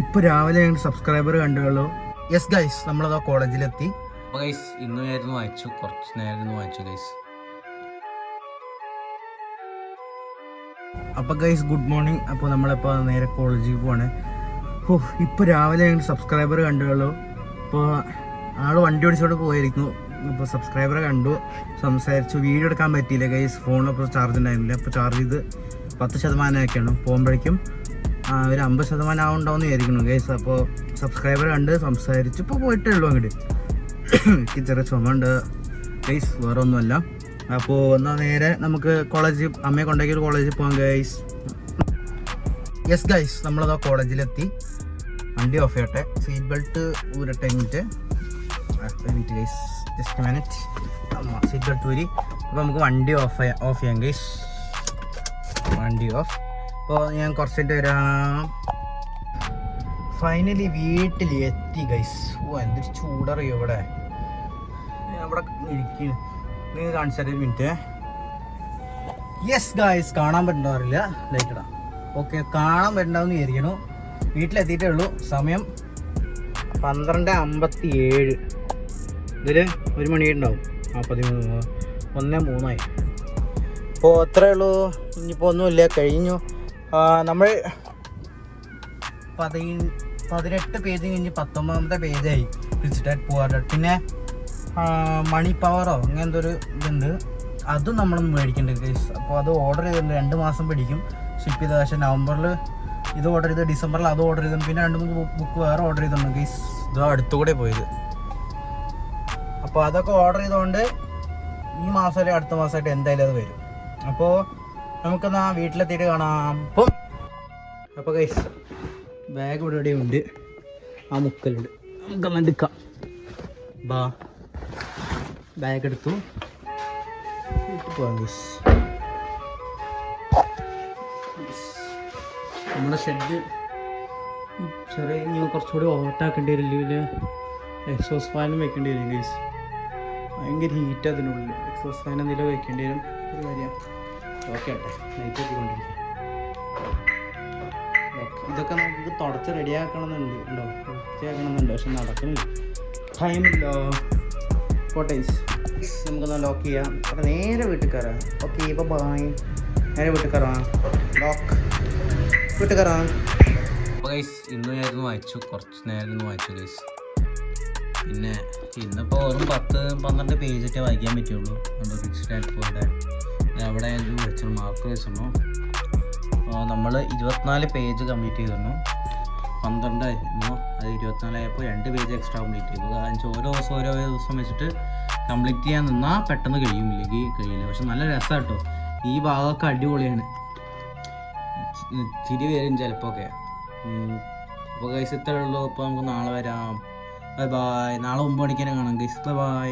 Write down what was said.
ഇപ്പൊ രാവിലെ സബ്സ്ക്രൈബർ കണ്ടുള്ളൂ. യെസ് ഗൈസ്, നമ്മളതാ കോളേജിലെത്തി. ഗൈസ് ഇന്നായിരുന്നു വായിച്ചു, കുറച്ച് നേരം വായിച്ചു ഗൈസ്. അപ്പോൾ ഗൈസ് ഗുഡ് മോർണിംഗ്. അപ്പോൾ നമ്മളിപ്പോൾ നേരെ കോളേജിൽ പോവാണ്. ഇപ്പോൾ രാവിലെ സബ്സ്ക്രൈബർ കണ്ടുള്ളൂ. ഇപ്പോൾ ആൾ വണ്ടി ഓടിച്ചോണ്ട് പോയിരിക്കുന്നു. ഇപ്പോൾ സബ്സ്ക്രൈബറെ കണ്ടു, സംസാരിച്ചു. വീഡിയോ എടുക്കാൻ പറ്റിയില്ല ഗൈസ്, ഫോണിപ്പോൾ ചാർജ് ഉണ്ടായിരുന്നില്ല. അപ്പോൾ ചാർജ് ചെയ്ത് 10% പോകുമ്പോഴേക്കും ഒരു 50% ആവുണ്ടാവുമെന്ന് വിചാരിക്കുന്നു ഗൈസ്. അപ്പോൾ സബ്സ്ക്രൈബർ കണ്ട് സംസാരിച്ചു, ഇപ്പോൾ പോയിട്ടേ ഉള്ളൂ അങ്ങോട്ട്. എനിക്ക് ചെറിയ ചുമ ഉണ്ട് ഗൈസ്, വേറെ ഒന്നുമല്ല. അപ്പോൾ എന്നാൽ നേരെ നമുക്ക് കോളേജിൽ, അമ്മയെ കൊണ്ടേക്ക് കോളേജിൽ പോകാം ഗൈസ്. യെസ് ഗൈസ്, നമ്മളതാ കോളേജിലെത്തി. വണ്ടി ഓഫ് ചെയ്യട്ടെ, സീറ്റ് ബെൽറ്റ് ഊരട്ടെ. Minute guys, just minute. Seat belt ഊരി. അപ്പോൾ നമുക്ക് വണ്ടി ഓഫ് ചെയ്യാം ഗൈസ്. വണ്ടി ഓഫ്. അപ്പോൾ ഞാൻ കുറച്ചിട്ട് വരാം. ഫൈനലി വീട്ടിൽ എത്തി ഗൈസ്. എന്തൊരു ചൂടറിയോ ഇവിടെ. ഞാൻ ഇവിടെ ഇരിക്കുന്നു, നിങ്ങൾ കാണിച്ചാൽ ഒരു മിനിറ്റ്. യെസ് ഗൈസ്, കാണാൻ പറ്റുന്നവരില്ല, ലൈറ്റ് ഇടാം. ഓക്കെ, കാണാൻ പറ്റുന്നുണ്ടാവുമെന്ന് വിചാരിക്കണു. വീട്ടിലെത്തിയിട്ടേ ഉള്ളൂ. സമയം 12:57. ഇതിൽ 1 മണി ഉണ്ടാവും. 1:03 ഇപ്പോൾ അത്രയേ ഉള്ളൂ. ഇനിയിപ്പോൾ ഒന്നുമില്ല, കഴിഞ്ഞു. നമ്മൾ 18 പേജ് കഴിഞ്ഞ് 19ാമത്തെ പേജായി വിസിറ്റായിട്ട് പോകാറ്. പിന്നെ മണി പവറോ അങ്ങനത്തെ ഒരു ഇതുണ്ട്, അതും നമ്മളൊന്ന് മേടിക്കേണ്ടത് ഗൈസ്. അപ്പോൾ അത് ഓർഡർ ചെയ്തിട്ടുണ്ട്. 2 മാസം പിടിക്കും ഷിപ്പ് ചെയ്ത. പക്ഷേ നവംബറിൽ ഇത് ഓർഡർ ചെയ്ത്, ഡിസംബറിൽ അത് ഓർഡർ ചെയ്തു. പിന്നെ 2-3 ബുക്ക് വേറെ ഓർഡർ ചെയ്തിട്ടുണ്ട് ഗൈസ്. ഇത് അടുത്തുകൂടെ പോയത്. അപ്പോൾ അതൊക്കെ ഓർഡർ ചെയ്തുകൊണ്ട് ഈ മാസം അല്ലെങ്കിൽ അടുത്ത മാസമായിട്ട് എന്തായാലും അത് വരും. അപ്പോൾ നമുക്കെന്നാ വീട്ടിലെത്തിയിട്ട് കാണാം. അപ്പോൾ ഗൈസ്, ബാഗ് ഇവിടെ ഉണ്ട്, ആ മുക്കലുണ്ട്. നമുക്കൊന്ന് എടുക്കാം. ബാഗ് എടുത്തു, പോവാം ഗൈസ്. നമ്മുടെ ഷെഡ് ചെറിയ കുറച്ചുകൂടി ഓട്ടാക്കേണ്ടി വരും. ഇതിൽ എക്സോസ് ഫാനും വെക്കേണ്ടി വരും ഗൈസ്. ഭയങ്കര ഹീറ്റ് അതിനുള്ളിൽ. എക്സോസ് ഫാൻ എന്തെങ്കിലും വെക്കേണ്ടി വരും. ഒരു കാര്യം ഓക്കെ ആട്ടെ, നൈറ്റ് എത്തിക്കൊണ്ടിരിക്കും. ഇതൊക്കെ നമുക്ക് തുടച്ച് റെഡിയാക്കണമെന്നുണ്ട്, ഉണ്ടോ, വൃത്തിയാക്കണമെന്നുണ്ട്. പക്ഷെ നടക്കുന്നില്ല, ടൈമില്ല. കോട്ടേജ് നമുക്കൊന്ന് ലോക്ക് ചെയ്യാം. അപ്പം നേരെ വീട്ടിൽ കയറാം. ഓക്കെ, ഇപ്പോൾ ബായ്. നേരെ വീട്ടിൽ കയറാം. ലോക്ക്, വീട്ടിൽ കയറാം. അപ്പോൾ ഗൈസ് ഇന്നായിരുന്നു വായിച്ചു, കുറച്ച് നേരം വായിച്ചു ഗൈസ്. പിന്നെ ഇന്നിപ്പോൾ വെറും 10-12 പേജൊക്കെ വായിക്കാൻ പറ്റുള്ളൂ. ഫിക്സ്ഡ് പോയിട്ട് അവിടെ വെച്ചു മാർക്ക് വെച്ചിരുന്നു. നമ്മൾ 24 പേജ് കംപ്ലീറ്റ് ചെയ്തിരുന്നു. 12 ആയിരുന്നു, അത് 24 ആയപ്പോൾ 2 പേജ് എക്സ്ട്രാ കംപ്ലീറ്റ് ചെയ്തു. ഓരോ ദിവസം വെച്ചിട്ട് കംപ്ലീറ്റ് ചെയ്യാൻ നിന്നാൽ പെട്ടെന്ന് കഴിയില്ലെങ്കിൽ കഴിയില്ല. പക്ഷെ നല്ല രസമാണ് കേട്ടോ, ഈ ഭാഗമൊക്കെ അടിപൊളിയാണ്. ചിരി വരും ചിലപ്പോൾ ഒക്കെ. അപ്പോൾ ഗൈസ് ഇത്രയേ ഉള്ളൂ. അപ്പോൾ നമുക്ക് നാളെ വരാം. Bye bye. നാളെ 9 മണിക്ക് തന്നെ കാണാം ഗൈസ്. Bye bye.